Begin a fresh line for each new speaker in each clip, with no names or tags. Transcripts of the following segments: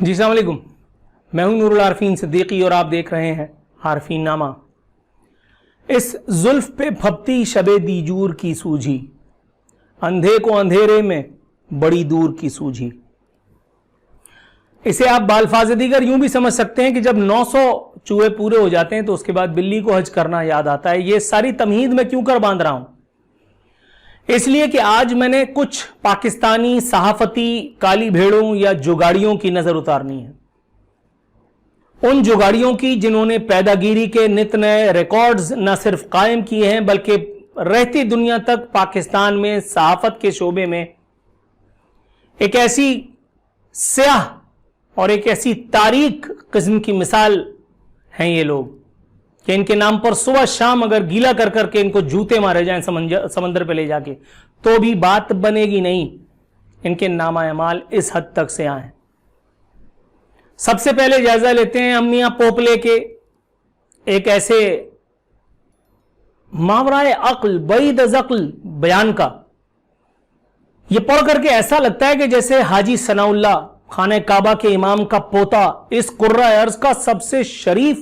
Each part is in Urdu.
جی السلام علیکم، میں ہوں نور العارفین صدیقی اور آپ دیکھ رہے ہیں عارفین نامہ۔ اس زلف پہ پھپتی شب دیجور کی سوجھی، اندھے کو اندھیرے میں بڑی دور کی سوجھی۔ اسے آپ بالفاظ دیگر یوں بھی سمجھ سکتے ہیں کہ جب 900 چوہے پورے ہو جاتے ہیں تو اس کے بعد بلی کو حج کرنا یاد آتا ہے۔ یہ ساری تمہید میں کیوں کر باندھ رہا ہوں؟ اس لیے کہ آج میں نے کچھ پاکستانی صحافتی کالی بھیڑوں یا جگاڑیوں کی نظر اتارنی ہے۔ ان جگاڑیوں کی جنہوں نے پیدا گیری کے نت نئے ریکارڈز نہ صرف قائم کیے ہیں بلکہ رہتی دنیا تک پاکستان میں صحافت کے شعبے میں ایک ایسی سیاہ اور ایک ایسی تاریک قسم کی مثال ہیں یہ لوگ کہ ان کے نام پر صبح شام اگر گیلا کر کر کے ان کو جوتے مارے جائیں سمندر پہ لے جا کے تو بھی بات بنے گی نہیں۔ ان کے نامہ اعمال اس حد تک سے آئیں۔ سب سے پہلے جائزہ لیتے ہیں امیاں پوپلے کے ایک ایسے ماورائے عقل بعید از عقل بیان کا۔ یہ پڑھ کر کے ایسا لگتا ہے کہ جیسے حاجی ثناء اللہ خانہ کعبہ کے امام کا پوتا اس قرہ ارض کا سب سے شریف،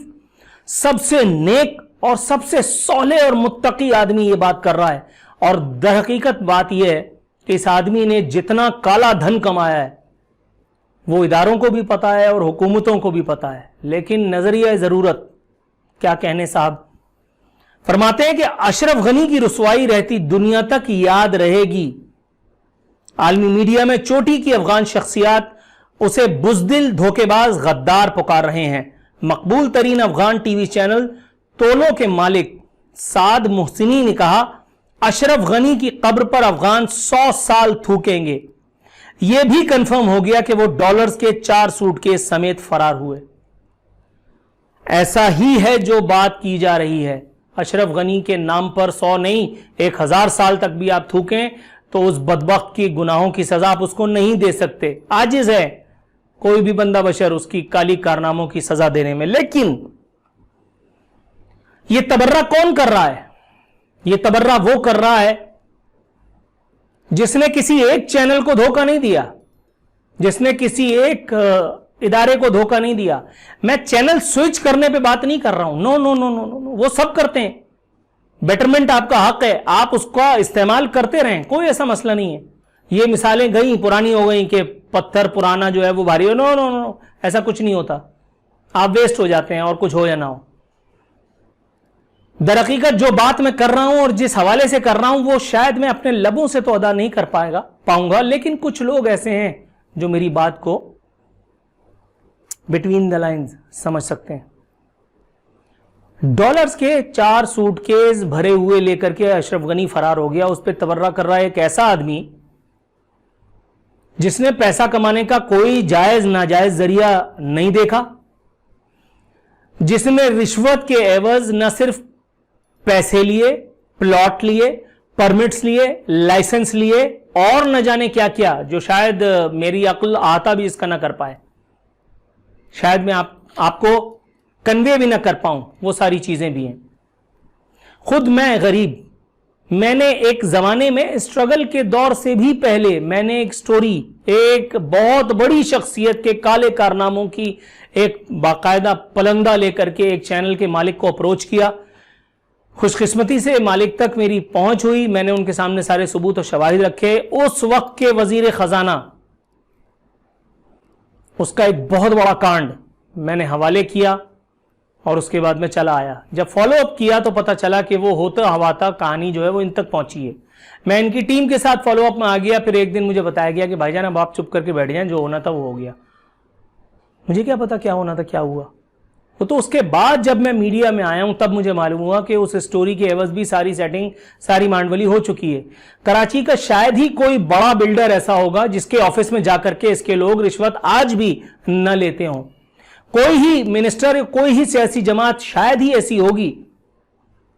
سب سے نیک اور سب سے صالح اور متقی آدمی یہ بات کر رہا ہے۔ اور در حقیقت بات یہ ہے کہ اس آدمی نے جتنا کالا دھن کمایا ہے وہ اداروں کو بھی پتا ہے اور حکومتوں کو بھی پتا ہے، لیکن نظریہ ضرورت کیا کہنے صاحب فرماتے ہیں کہ اشرف غنی کی رسوائی رہتی دنیا تک یاد رہے گی۔ عالمی میڈیا میں چوٹی کی افغان شخصیات اسے بزدل، دھوکے باز، غدار پکار رہے ہیں۔ مقبول ترین افغان ٹی وی چینل تولو کے مالک سعد محسنی نے کہا اشرف غنی کی قبر پر افغان 100 سال تھوکیں گے۔ یہ بھی کنفرم ہو گیا کہ وہ ڈالرز کے 4 سوٹ کیس سمیت فرار ہوئے۔ ایسا ہی ہے جو بات کی جا رہی ہے۔ اشرف غنی کے نام پر 100 نہیں 1000 سال تک بھی آپ تھوکیں تو اس بدبخت کی گناہوں کی سزا آپ اس کو نہیں دے سکتے۔ عاجز ہے کوئی بھی بندہ بشر اس کی کالی کارناموں کی سزا دینے میں۔ لیکن یہ تبرہ کون کر رہا ہے؟ یہ تبرہ وہ کر رہا ہے جس نے کسی ایک چینل کو دھوکہ نہیں دیا، جس نے کسی ایک ادارے کو دھوکہ نہیں دیا۔ میں چینل سوئچ کرنے پہ بات نہیں کر رہا ہوں، نو نو نو نو نو، وہ سب کرتے ہیں۔ بیٹرمنٹ آپ کا حق ہے، آپ اس کا استعمال کرتے رہیں، کوئی ایسا مسئلہ نہیں ہے۔ یہ مثالیں گئیں پرانی ہو گئیں کہ پتھر پرانا جو ہے وہ بھاری ہو، نو نو نو، ایسا کچھ نہیں ہوتا۔ آپ ویسٹ ہو جاتے ہیں اور کچھ ہو یا نہ ہو۔ در حقیقت جو بات میں کر رہا ہوں اور جس حوالے سے کر رہا ہوں وہ شاید میں اپنے لبوں سے تو ادا نہیں کر پاؤں گا، لیکن کچھ لوگ ایسے ہیں جو میری بات کو بٹوین دا لائنز سمجھ سکتے ہیں۔ ڈالرز کے 4 سوٹ کیس بھرے ہوئے لے کر کے اشرف غنی فرار ہو گیا۔ اس پہ تبرہ کر رہا ہے ایک ایسا آدمی جس نے پیسہ کمانے کا کوئی جائز ناجائز ذریعہ نہیں دیکھا، جس نے رشوت کے عوض نہ صرف پیسے لیے، پلاٹ لیے، پرمٹس لیے، لائسنس لیے اور نہ جانے کیا کیا جو شاید میری عقل آتا بھی اس کا نہ کر پائے، شاید میں آپ کو کنوے بھی نہ کر پاؤں، وہ ساری چیزیں بھی ہیں۔ خود میں غریب، میں نے ایک زمانے میں اسٹرگل کے دور سے بھی پہلے میں نے ایک سٹوری، ایک بہت بڑی شخصیت کے کالے کارناموں کی ایک باقاعدہ پلندہ لے کر کے ایک چینل کے مالک کو اپروچ کیا۔ خوش قسمتی سے مالک تک میری پہنچ ہوئی، میں نے ان کے سامنے سارے ثبوت و شواہد رکھے۔ اس وقت کے وزیر خزانہ اس کا ایک بہت بڑا کانڈ میں نے حوالے کیا اور اس کے بعد میں چلا آیا۔ جب فالو اپ کیا تو پتا چلا کہ وہ ہوتا ہواتا کہانی جو ہے وہ ان تک پہنچی ہے۔ میں ان کی ٹیم کے ساتھ فالو اپ میں آ گیا۔ پھر ایک دن مجھے بتایا گیا کہ بھائی جان اب آپ چپ کر کے بیٹھ جائیں، جو ہونا تھا وہ ہو گیا۔ مجھے کیا پتا کیا ہونا تھا، کیا ہوا وہ تو اس کے بعد جب میں میڈیا میں آیا ہوں تب مجھے معلوم ہوا کہ اس سٹوری کے عوض بھی ساری سیٹنگ، ساری مانڈولی ہو چکی ہے۔ کراچی کا شاید ہی کوئی بڑا بلڈر ایسا ہوگا جس کے آفس میں جا کر کے اس کے لوگ رشوت آج بھی نہ لیتے ہوں۔ کوئی ہی منسٹر، کوئی ہی سیاسی جماعت شاید ہی ایسی ہوگی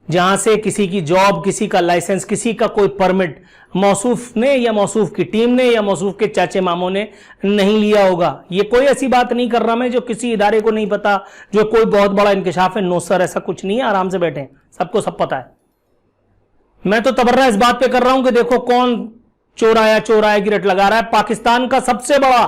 جہاں سے کسی کی جاب، کسی کا لائسنس، کسی کا کوئی پرمٹ موصوف نے یا موصوف کی ٹیم نے یا موصوف کے چاچے ماموں نے نہیں لیا ہوگا۔ یہ کوئی ایسی بات نہیں کر رہا میں جو کسی ادارے کو نہیں پتا، جو کوئی بہت بڑا انکشاف ہے۔ نو سر، ایسا کچھ نہیں ہے، آرام سے بیٹھیں، سب کو سب پتا ہے۔ میں تو تبرہ اس بات پہ کر رہا ہوں کہ دیکھو کون چور آیا کی رٹ لگا رہا ہے۔ پاکستان کا سب سے بڑا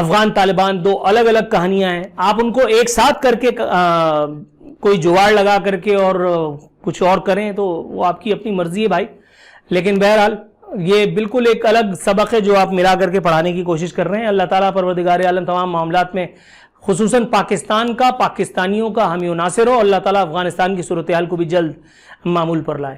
افغان طالبان دو الگ الگ کہانیاں ہیں. آپ ان کو ایک ساتھ کر کے کوئی جگاڑ لگا کر کے اور کچھ اور کریں تو وہ آپ کی اپنی مرضی ہے بھائی. لیکن بہرحال یہ بالکل ایک الگ سبق ہے جو آپ ملا کر کے پڑھانے کی کوشش کر رہے ہیں. اللہ تعالیٰ پروردگار عالم تمام معاملات میں خصوصاً پاکستان کا، پاکستانیوں کا حامی و ناصر ہو. اللہ تعالیٰ افغانستان کی صورتحال کو بھی جلد معمول پر لائے.